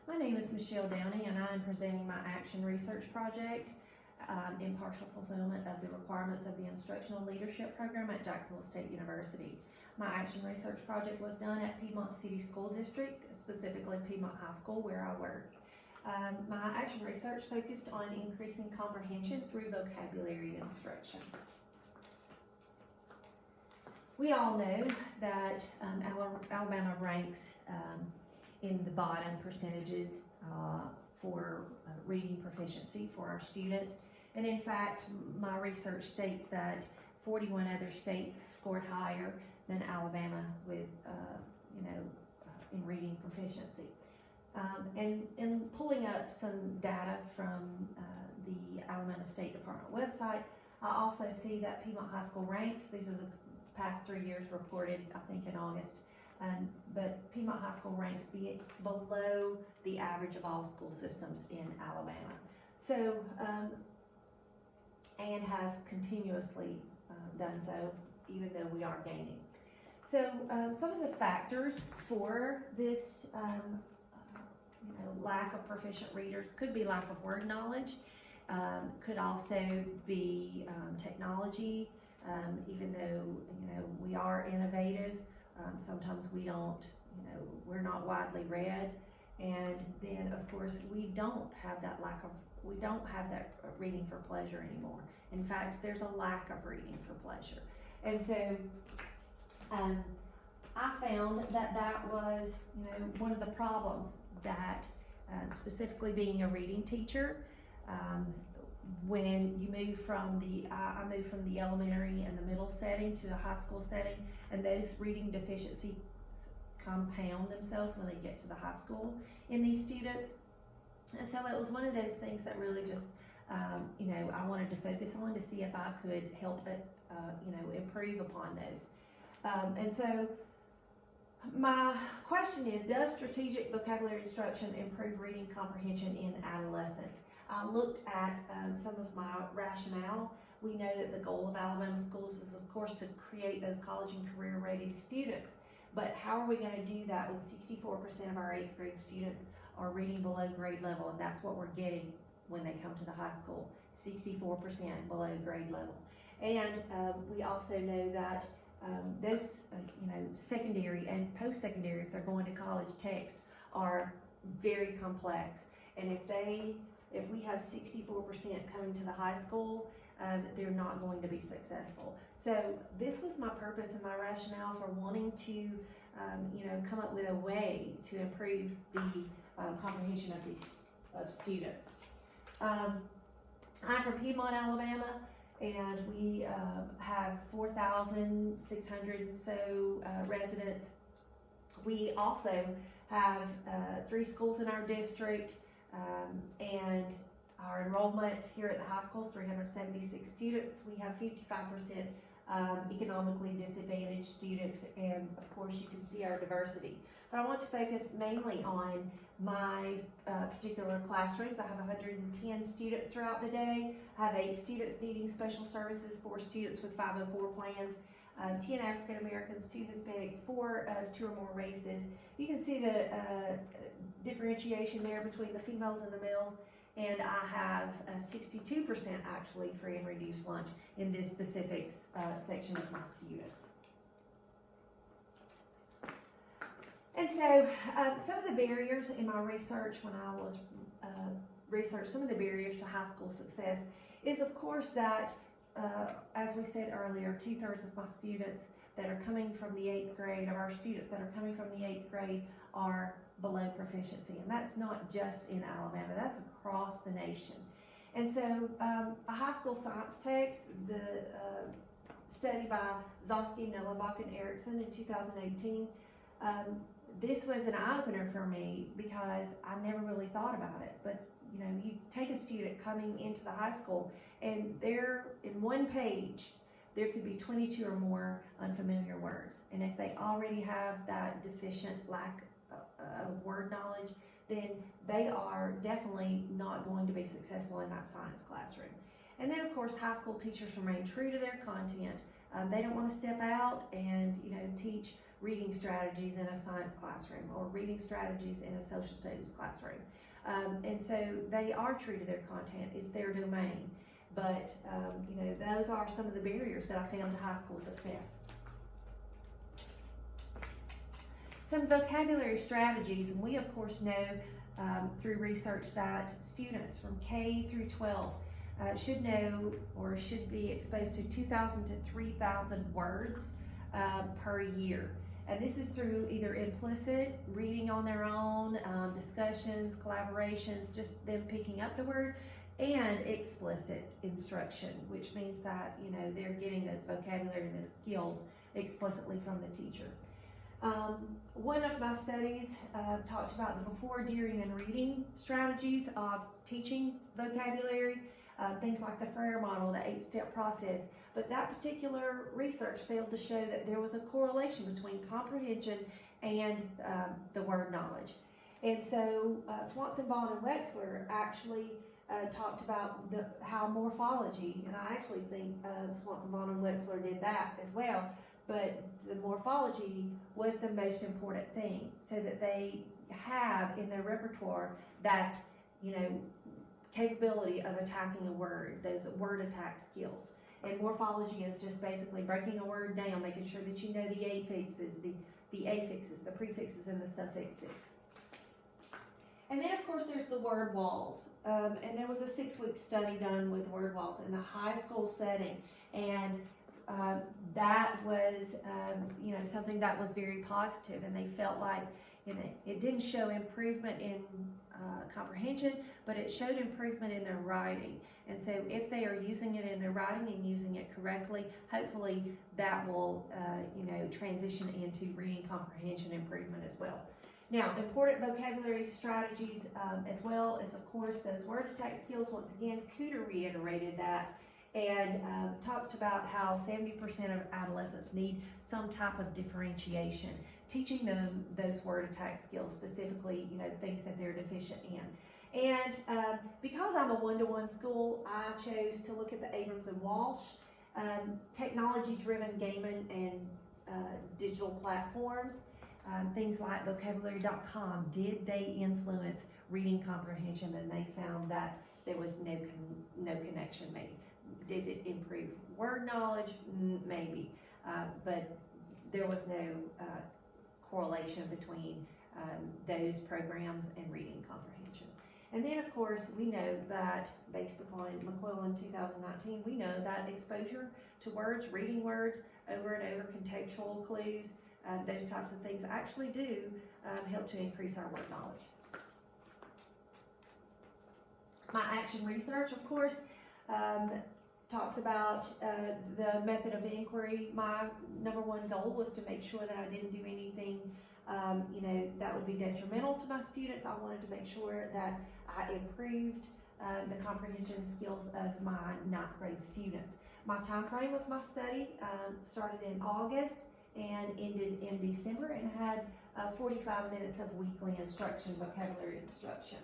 My name is Michelle Downey, and I am presenting my action research project in partial fulfillment of the requirements of the Instructional Leadership Program at Jacksonville State University. My action research project was done at Piedmont City School District, specifically Piedmont High School, where I work. My action research focused on increasing comprehension through vocabulary instruction. We all know that Alabama ranks in the bottom percentages for reading proficiency for our students. And in fact, my research states that 41 other states scored higher than Alabama with, in reading proficiency. And pulling up some data from the Alabama State Department website, I also see that Piedmont High School ranks. These are the past 3 years reported, I think in August. But Piedmont High School ranks below the average of all school systems in Alabama. So, and has continuously done so, even though we are gaining. So, some of the factors for this, lack of proficient readers could be lack of word knowledge, could also be technology. Even though, we are innovative, sometimes we don't, we're not widely read. And then of course, we don't have that reading for pleasure anymore. In fact, there's a lack of reading for pleasure. And so, I found that was, one of the problems that, specifically being a reading teacher, when you move from I moved from the elementary and the middle setting to the high school setting, and those reading deficiencies compound themselves when they get to the high school in these students. And so it was one of those things that really just, I wanted to focus on to see if I could help it, improve upon those. And so my question is, does strategic vocabulary instruction improve reading comprehension in adolescence? I looked at some of my rationale. We know that the goal of Alabama schools is, of course, to create those college and career-ready students. But how are we going to do that when 64% of our 8th grade students are reading below grade level? And that's what we're getting when they come to the high school, 64% below grade level. And we also know that those, secondary and post-secondary, if they're going to college, texts are very complex. And if we have 64% coming to the high school, they're not going to be successful. So this was my purpose and my rationale for wanting to, come up with a way to improve the comprehension of students. I'm from Piedmont, Alabama, and we have 4,600 so residents. We also have 3 schools in our district. And our enrollment here at the high school is 376 students. We have 55% economically disadvantaged students, and of course you can see our diversity. But I want to focus mainly on my particular classrooms. I have 110 students throughout the day. I have 8 students needing special services, 4 students with 504 plans, 10 African Americans, 2 Hispanics, 4 of 2 or more races. You can see the differentiation there between the females and the males, and I have 62% actually free and reduced lunch in this specific section of my students. And so some of the barriers in my research when I was researched some of the barriers to high school success is, of course, that as we said earlier, 2/3 of my students that are coming from the 8th grade, or our students that are coming from the 8th grade, are below proficiency. And that's not just in Alabama, that's across the nation. And so a high school science text, the study by Zosky, Nellenbach, and Erickson in 2018, this was an eye-opener for me because I never really thought about it. But you take a student coming into the high school, and there in one page there could be 22 or more unfamiliar words. And if they already have that deficient lack of word knowledge, then they are definitely not going to be successful in that science classroom. And then, of course, high school teachers remain true to their content. They don't want to step out and teach reading strategies in a science classroom or reading strategies in a social studies classroom. And so they are true to their content, it's their domain. But, you know, those are some of the barriers that I found to high school success. Some vocabulary strategies, and we of course know through research that students from K through 12 should know or should be exposed to 2,000 to 3,000 words per year. And this is through either implicit reading on their own, discussions, collaborations, just them picking up the word, and explicit instruction, which means that, you know, they're getting those vocabulary and those skills explicitly from the teacher. One of my studies talked about the before, during, and reading strategies of teaching vocabulary, things like the Frere model, the 8-step process. But that particular research failed to show that there was a correlation between comprehension and the word knowledge. And so Swanson, Vaughn, and Wexler actually talked about how morphology, and I actually think Swanson, Vaughn, and Wexler did that as well, but the morphology was the most important thing, so that they have in their repertoire that, you know, capability of attacking a word, those word attack skills. And morphology is just basically breaking a word down, making sure that you know the affixes, the affixes, the prefixes, and the suffixes. And then of course there's the word walls. And there was a 6-week study done with word walls in the high school setting. And that was, you know, something that was very positive, and they felt like, you know, it didn't show improvement in comprehension, but it showed improvement in their writing. And so if they are using it in their writing and using it correctly, hopefully that will, you know, transition into reading comprehension improvement as well. Now, important vocabulary strategies as well as, of course, those word attack skills. Once again, Cooter reiterated that and talked about how 70% of adolescents need some type of differentiation, teaching them those word attack skills, specifically, you know, things that they're deficient in. And because I'm a one-to-one school, I chose to look at the Abrams and Walsh technology-driven gaming and digital platforms. Things like vocabulary.com, did they influence reading comprehension? And they found that there was no connection made. Did it improve word knowledge? Maybe, but there was no correlation between those programs and reading comprehension. And then of course we know that, based upon McQuillan 2019, we know that exposure to words, reading words over and over, contextual clues, those types of things actually do help to increase our word knowledge. My action research, of course, talks about the method of inquiry. My number one goal was to make sure that I didn't do anything, you know, that would be detrimental to my students. I wanted to make sure that I improved the comprehension skills of my 9th grade students. My time frame of my study started in August and ended in December, and had 45 minutes of weekly instruction, vocabulary instruction.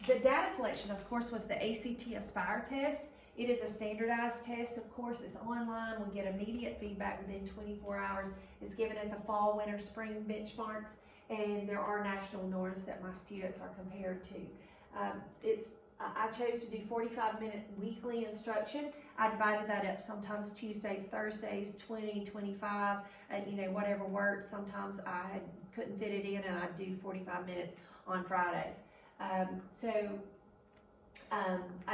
The data collection, of course, was the ACT Aspire test. It is a standardized test, of course. It's online. We get immediate feedback within 24 hours. It's given at the fall, winter, spring benchmarks, and there are national norms that my students are compared to. I chose to do 45-minute weekly instruction. I divided that up, sometimes Tuesdays, Thursdays, 20, 25, you know, whatever works. Sometimes I couldn't fit it in, and I'd do 45 minutes on Fridays. I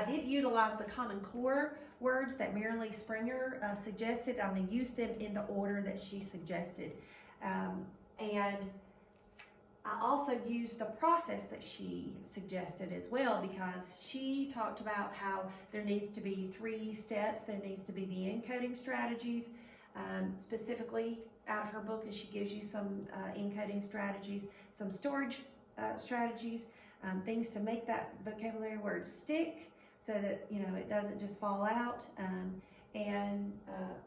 did utilize the Common Core words that Marilee Springer suggested. I'm going to use them in the order that she suggested. And I also used the process that she suggested as well, because she talked about how there needs to be 3 steps. There needs to be the encoding strategies, specifically out of her book, and she gives you some encoding strategies, some storage strategies, things to make that vocabulary word stick so that, you know, it doesn't just fall out, and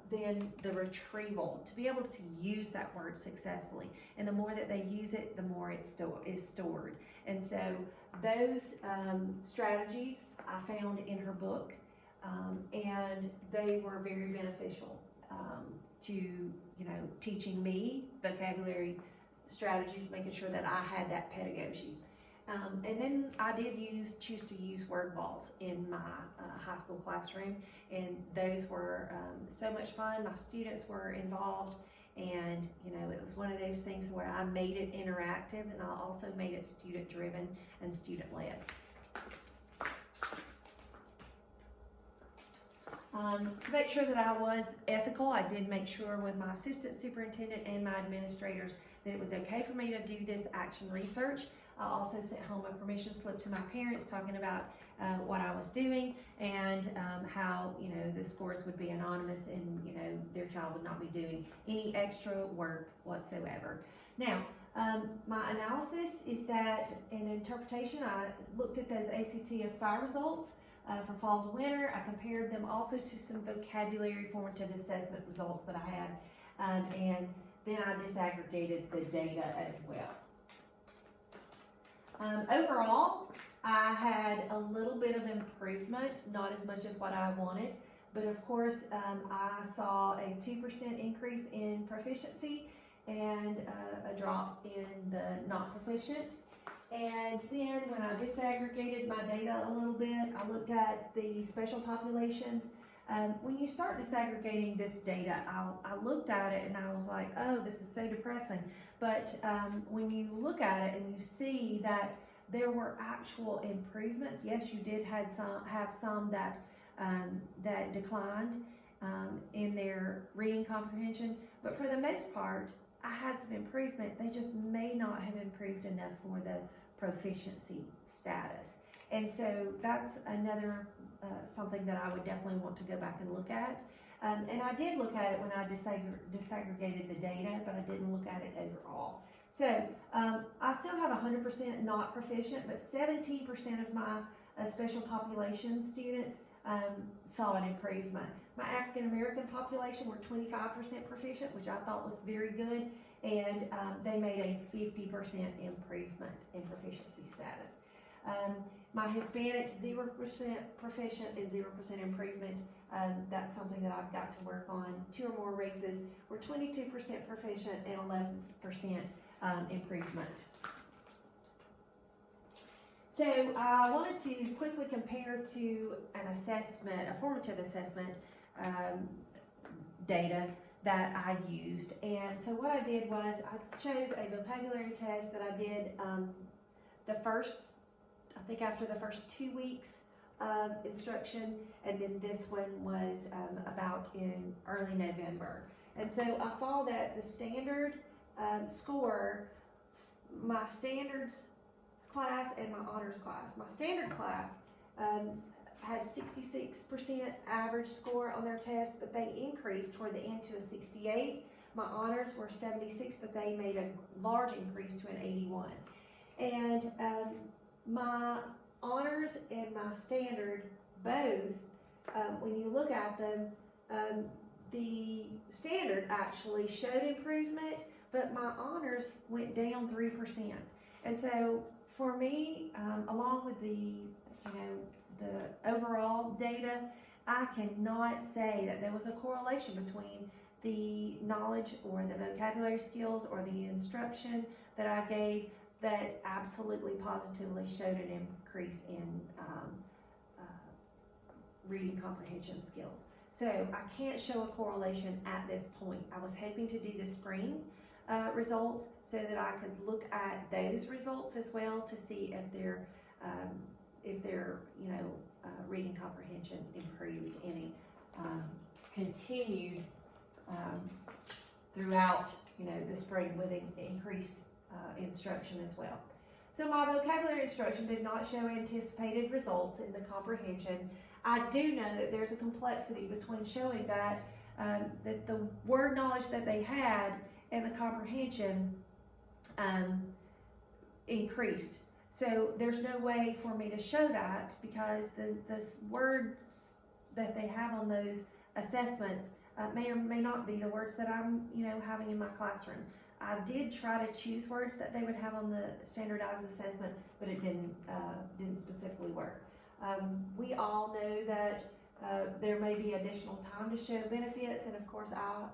then the retrieval, to be able to use that word successfully. And the more that they use it, the more it is stored. And so those strategies I found in her book, and they were very beneficial to teaching me vocabulary strategies, making sure that I had that pedagogy. And then I did choose to use word balls in my high school classroom, and those were so much fun. My students were involved, and it was one of those things where I made it interactive, and I also made it student driven and student led. To make sure that I was ethical, I did make sure with my assistant superintendent and my administrators that it was okay for me to do this action research. I also sent home a permission slip to my parents talking about what I was doing, and how the scores would be anonymous, and their child would not be doing any extra work whatsoever. Now, my analysis is that in interpretation, I looked at those ACT Aspire results from fall to winter. I compared them also to some vocabulary formative assessment results that I had, and then I disaggregated the data as well. Overall, I had a little bit of improvement, not as much as what I wanted, but of course I saw a 2% increase in proficiency and a drop in the not proficient. And then when I disaggregated my data a little bit, I looked at the special populations. When you start disaggregating this data, I looked at it and I was like, oh, this is so depressing. But when you look at it and you see that there were actual improvements, yes, you did have some that that declined in their reading comprehension, but for the most part, I had some improvement. They just may not have improved enough for the proficiency status. And so that's another something that I would definitely want to go back and look at. And I did look at it when I disaggregated the data, but I didn't look at it overall. So I still have 100% not proficient, but 17% of my special population students saw an improvement. My African American population were 25% proficient, which I thought was very good, and they made a 50% improvement in proficiency status. My Hispanics, 0% proficient and 0% improvement. That's something that I've got to work on. Two or more races were 22% proficient and 11% improvement. So I wanted to quickly compare to an assessment, a formative assessment data that I used. And so what I did was I chose a vocabulary test that I did I think after the first 2 weeks of instruction, and then this one was about in early November. And so I saw that the standard score, my standards class and my honors class. My standard class had 66% average score on their test, but they increased toward the end to a 68. My honors were 76, but they made a large increase to an 81. And my honors and my standard both, when you look at them, the standard actually showed improvement, but my honors went down 3%. And so for me, along with the overall data, I cannot say that there was a correlation between the knowledge or the vocabulary skills or the instruction that I gave that absolutely positively showed an increase in reading comprehension skills. So I can't show a correlation at this point. I was hoping to do the spring results so that I could look at those results as well to see if their reading comprehension improved any, continued throughout the spring with increased instruction as well. So my vocabulary instruction did not show anticipated results in the comprehension. I do know that there's a complexity between showing that that the word knowledge that they had and the comprehension increased. So there's no way for me to show that because the words that they have on those assessments may or may not be the words that I'm having in my classroom. I did try to choose words that they would have on the standardized assessment, but it didn't specifically work. We all know that there may be additional time to show benefits, and of course I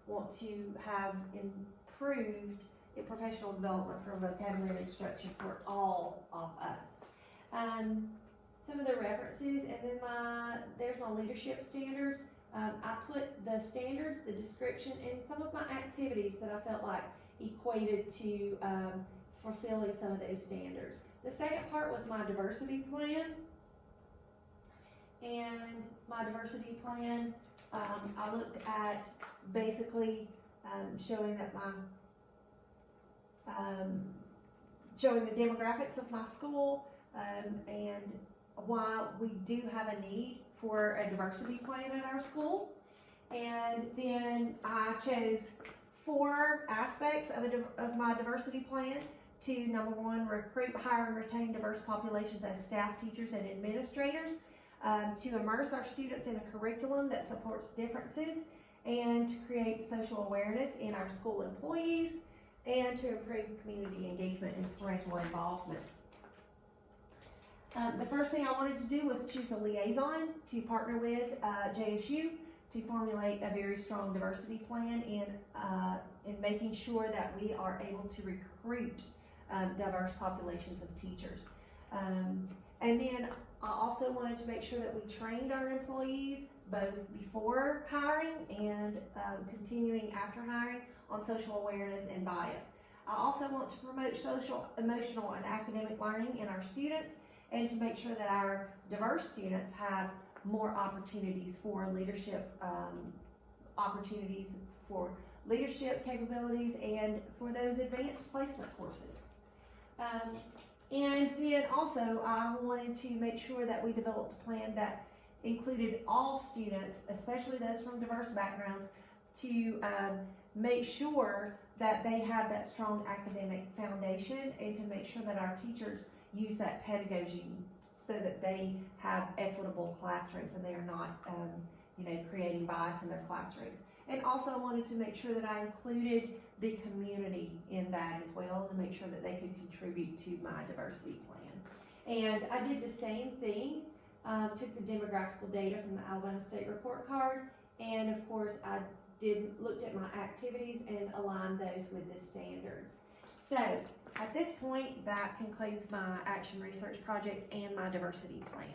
want to have improved in professional development for vocabulary instruction for all of us. Some of the references, and then there's my leadership standards. I put the standards, the description, and some of my activities that I felt like equated to fulfilling some of those standards. The second part was my diversity plan. And my diversity plan, I looked at basically showing that showing the demographics of my school, and why we do have a need for a diversity plan at our school. And then I chose 4 aspects of my diversity plan to, number 1, recruit, hire, and retain diverse populations as staff, teachers, and administrators, to immerse our students in a curriculum that supports differences, and to create social awareness in our school employees, and to improve community engagement and parental involvement. The first thing I wanted to do was choose a liaison to partner with JSU to formulate a very strong diversity plan in making sure that we are able to recruit diverse populations of teachers. And then I also wanted to make sure that we trained our employees both before hiring and continuing after hiring on social awareness and bias. I also want to promote social, emotional, and academic learning in our students, and to make sure that our diverse students have more opportunities for leadership, capabilities, and for those advanced placement courses. And then also I wanted to make sure that we developed a plan that included all students, especially those from diverse backgrounds, to make sure that they have that strong academic foundation, and to make sure that our teachers use that pedagogy so that they have equitable classrooms and they are not creating bias in their classrooms. And also I wanted to make sure that I included the community in that as well, to make sure that they could contribute to my diversity plan. And I did the same thing, took the demographical data from the Alabama State Report Card, and of course I looked at my activities and aligned those with the standards. So at this point, that concludes my action research project and my diversity plan.